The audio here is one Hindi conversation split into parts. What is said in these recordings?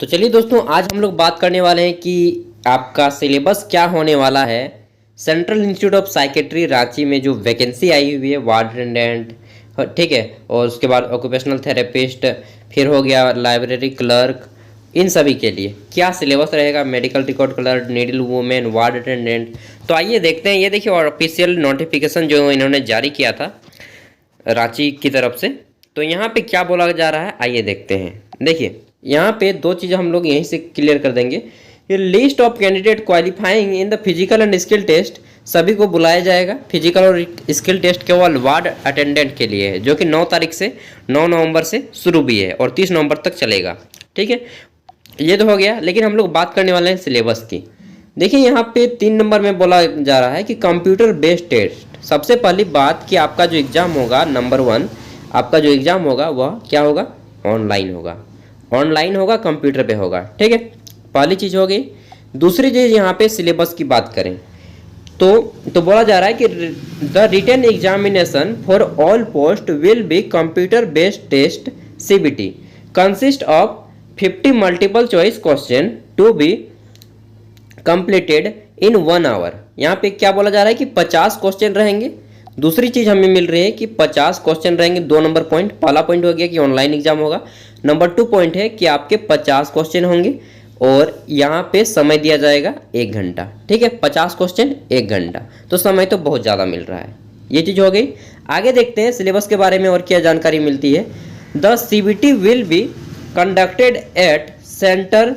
तो चलिए दोस्तों, आज हम लोग बात करने वाले हैं कि आपका सिलेबस क्या होने वाला है। Central institute of psychiatry Ranchi में जो वैकेंसी आई हुई है वार्ड अटेंडेंट, ठीक है, और उसके बाद ऑक्यूपेशनल थेरेपिस्ट, फिर हो गया लाइब्रेरी क्लर्क, इन सभी के लिए क्या सिलेबस रहेगा। Medical record clerk, needle women, ward attendant. तो आइए देखते हैं। ये देखिए ऑफिशियल नोटिफिकेशन जो इन्होंने जारी किया था रांची की तरफ से, तो यहाँ पे क्या बोला जा रहा है आइए देखते हैं। देखिए यहाँ पे दो चीज़ें हम लोग यहीं से क्लियर कर देंगे। ये list of candidate qualifying in the physical and skill test, सभी को बुलाया जाएगा। फिजिकल और स्किल टेस्ट केवल वार्ड अटेंडेंट के लिए है, जो कि 9 तारीख से 9 नवंबर से शुरू भी है और 30 नवंबर तक चलेगा। ठीक है, ये तो हो गया। लेकिन हम लोग बात करने वाले हैं सिलेबस की। देखिए यहाँ पे 3 नंबर में बोला जा रहा है कि कंप्यूटर बेस्ड टेस्ट। सबसे पहली बात कि आपका जो एग्ज़ाम होगा, नंबर 1 आपका जो एग्ज़ाम होगा वह क्या होगा, ऑनलाइन होगा। ऑनलाइन होगा, कंप्यूटर पे होगा। ठीक है, पहली चीज़ हो गई। दूसरी चीज़ यहाँ पे सिलेबस की बात करें तो बोला जा रहा है कि the written examination for all post will be computer based test CBT consist of 50 multiple choice question to be completed in 1 hour. यहाँ पे क्या बोला जा रहा है कि 50 क्वेश्चन रहेंगे। दूसरी चीज़ हमें मिल रही है कि 50 क्वेश्चन रहेंगे। 2 नंबर पॉइंट, पहला पॉइंट हो गया कि ऑनलाइन एग्जाम होगा। नंबर 2 पॉइंट है कि आपके 50 क्वेश्चन होंगे और यहाँ पे समय दिया जाएगा 1 घंटा। ठीक है, 50 क्वेश्चन 1 घंटा, तो समय तो बहुत ज़्यादा मिल रहा है। ये चीज़ हो गई। आगे देखते हैं सिलेबस के बारे में और क्या जानकारी मिलती है। The CBT will be conducted at centre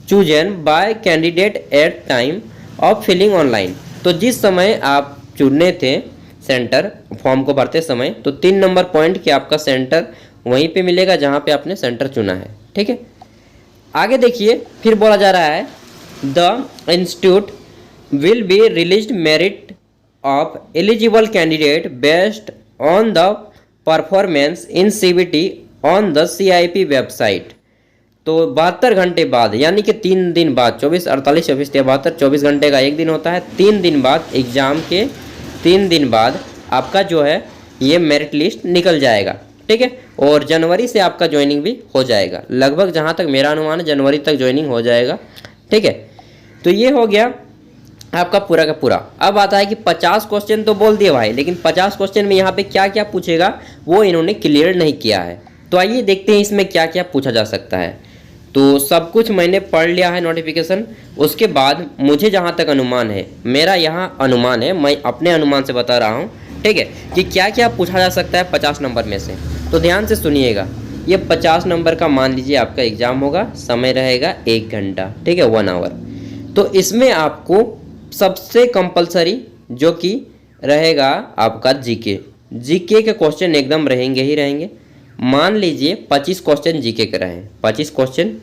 chosen by candidate at time of filling online. तो जिस समय आप चुने थे सेंटर फॉर्म को भरते समय, तो 3 नंबर पॉइंट कि आपका सेंटर वहीं पे मिलेगा जहां पे आपने सेंटर चुना है। ठीक है, आगे देखिए फिर बोला जा रहा है the institute will be released merit of eligible candidate based on the performance in CBT on the CIP website. तो 72 घंटे बाद, यानी कि 3 दिन बाद, 24, 48, 24, 72, 24 घंटे का एक दिन होता है। 3 दिन बाद एग्ज़ाम के 3 दिन बाद आपका जो है ये मेरिट लिस्ट निकल जाएगा। ठीक है, और जनवरी से आपका ज्वाइनिंग भी हो जाएगा। लगभग जहाँ तक मेरा अनुमान है जनवरी तक ज्वाइनिंग हो जाएगा। ठीक है, तो ये हो गया आपका पूरा का पूरा। अब आता है कि 50 क्वेश्चन तो बोल दिए भाई, लेकिन 50 क्वेश्चन में यहाँ पे क्या क्या पूछेगा वो इन्होंने क्लियर नहीं किया है। तो आइए देखते हैं इसमें क्या क्या पूछा जा सकता है। तो सब कुछ मैंने पढ़ लिया है नोटिफिकेशन। उसके बाद मुझे जहाँ तक अनुमान है, मेरा यहाँ अनुमान है, मैं अपने अनुमान से बता रहा हूँ। ठीक है, कि क्या क्या पूछा जा सकता है 50 नंबर में से। तो ध्यान से सुनिएगा। ये 50 नंबर का मान लीजिए आपका एग्ज़ाम होगा, समय रहेगा 1 घंटा। ठीक है, 1 आवर। तो इसमें आपको सबसे कंपलसरी जो कि रहेगा आपका जीके के क्वेश्चन एकदम रहेंगे ही रहेंगे। मान लीजिए 25 क्वेश्चन जीके के रहे, 25 क्वेश्चन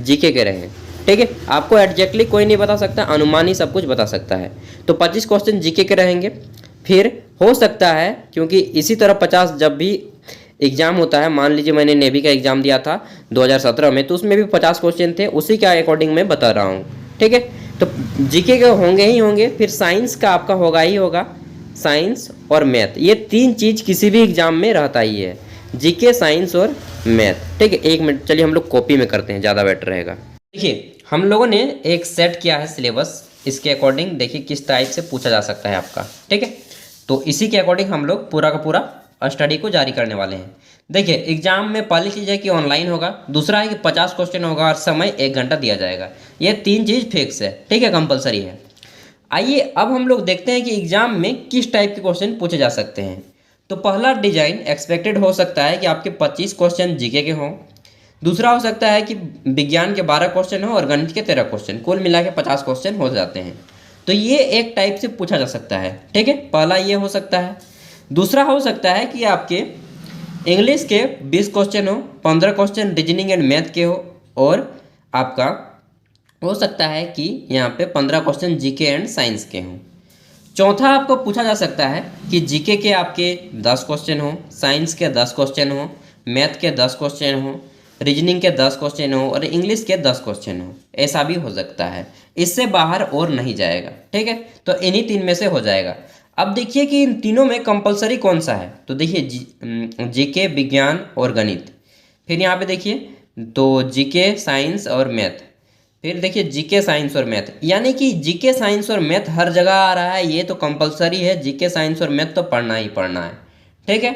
जीके के रहे। ठीक है, आपको एग्जैक्टली कोई नहीं बता सकता, अनुमान ही सब कुछ बता सकता है। तो 25 क्वेश्चन जीके के रहेंगे। फिर हो सकता है, क्योंकि इसी तरह 50 जब भी एग्ज़ाम होता है, मान लीजिए मैंने नेवी का एग्ज़ाम दिया था 2017 में, तो उसमें भी 50 क्वेश्चन थे, उसी के अकॉर्डिंग मैं बता रहा हूँ। ठीक है, तो जीके के होंगे ही होंगे। फिर साइंस का आपका होगा ही होगा, साइंस और मैथ, ये 3 चीज़ किसी भी एग्ज़ाम में रहता ही है, जीके, साइंस और मैथ। ठीक है, 1 मिनट चलिए हम लोग कॉपी में करते हैं, ज़्यादा बेटर रहेगा। देखिए हम लोगों ने एक सेट किया है सिलेबस, इसके अकॉर्डिंग देखिए किस टाइप से पूछा जा सकता है आपका। ठीक है, तो इसी के अकॉर्डिंग हम लोग पूरा का पूरा स्टडी को जारी करने वाले हैं। देखिए एग्जाम में पहली चीज़ है कि ऑनलाइन होगा, दूसरा है कि 50 क्वेश्चन होगा और समय 1 घंटा दिया जाएगा। ये 3 चीज़ फिक्स है। ठीक है, कंपलसरी है। आइए अब हम लोग देखते हैं कि एग्जाम में किस टाइप के क्वेश्चन पूछे जा सकते हैं। तो पहला डिजाइन एक्सपेक्टेड हो सकता है कि आपके 25 क्वेश्चन जीके के हों। दूसरा हो सकता है कि विज्ञान के 12 क्वेश्चन हो और गणित के 13 क्वेश्चन, कुल मिला के 50 क्वेश्चन हो जाते हैं। तो ये एक टाइप से पूछा जा सकता है। ठीक है, पहला ये हो सकता है। दूसरा हो सकता है कि आपके इंग्लिश के 20 क्वेश्चन हो, 15 क्वेश्चन रीजनिंग एंड मैथ के हो, और आपका हो सकता है कि यहाँ पे 15 क्वेश्चन जीके एंड साइंस के हों। चौथा आपको पूछा जा सकता है कि जीके के आपके 10 क्वेश्चन हो, साइंस के 10 क्वेश्चन हो, मैथ के 10 क्वेश्चन हो, रीजनिंग के 10 क्वेश्चन हो और इंग्लिश के 10 क्वेश्चन हो। ऐसा भी हो सकता है, इससे बाहर और नहीं जाएगा। ठीक है, तो इन्हीं 3 में से हो जाएगा। अब देखिए कि इन तीनों में कंपलसरी कौन सा है। तो देखिए जीके, विज्ञान और गणित। फिर यहाँ पे देखिए तो जीके, साइंस और मैथ। फिर देखिए जीके, साइंस और मैथ, यानी कि जीके, साइंस और मैथ हर जगह आ रहा है, ये तो कंपलसरी है, जीके, साइंस और मैथ तो पढ़ना ही पढ़ना है। ठीक है।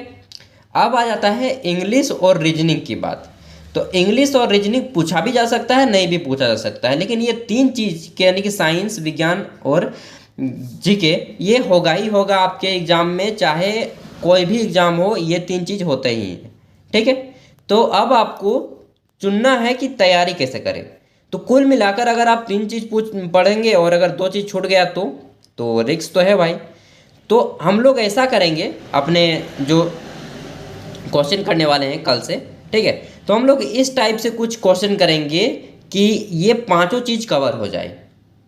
अब आ जाता है इंग्लिश और रीजनिंग की बात। तो इंग्लिश और रीजनिंग पूछा भी जा सकता है, नहीं भी पूछा जा सकता है, लेकिन ये तीन चीज़ के यानी कि साइंस, विज्ञान और जीके ये होगा ही होगा आपके एग्जाम में, चाहे कोई भी एग्जाम हो, ये तीन चीज़ होते ही हैं। ठीक है। तो अब आपको चुनना है कि तैयारी कैसे करें। तो कुल मिलाकर अगर आप तीन चीज़ पढ़ेंगे और अगर दो चीज़ छूट गया तो रिस्क तो है भाई। तो हम लोग ऐसा करेंगे, अपने जो क्वेश्चन करने वाले हैं कल से, ठीक है, तो हम लोग इस टाइप से कुछ क्वेश्चन करेंगे कि ये पांचों चीज़ कवर हो जाए।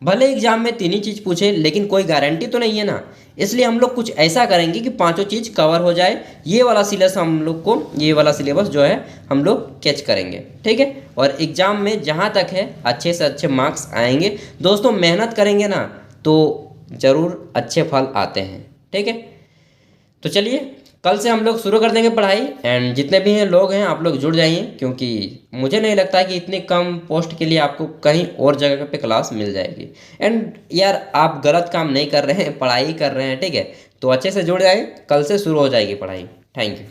भले एग्जाम में तीन ही चीज़ पूछे, लेकिन कोई गारंटी तो नहीं है ना, इसलिए हम लोग कुछ ऐसा करेंगे कि पांचों चीज़ कवर हो जाए। ये वाला सिलेबस हम लोग को, ये वाला सिलेबस जो है हम लोग कैच करेंगे। ठीक है। और एग्ज़ाम में जहाँ तक है अच्छे से अच्छे मार्क्स आएंगे। दोस्तों मेहनत करेंगे ना तो ज़रूर अच्छे फल आते हैं। ठीक है। तो चलिए कल से हम लोग शुरू कर देंगे पढ़ाई, एंड जितने भी हैं लोग हैं आप लोग जुड़ जाइए, क्योंकि मुझे नहीं लगता कि इतनी कम पोस्ट के लिए आपको कहीं और जगह पे क्लास मिल जाएगी। एंड यार आप गलत काम नहीं कर रहे हैं, पढ़ाई कर रहे हैं। ठीक है। तो अच्छे से जुड़ जाइए, कल से शुरू हो जाएगी पढ़ाई। Thank you.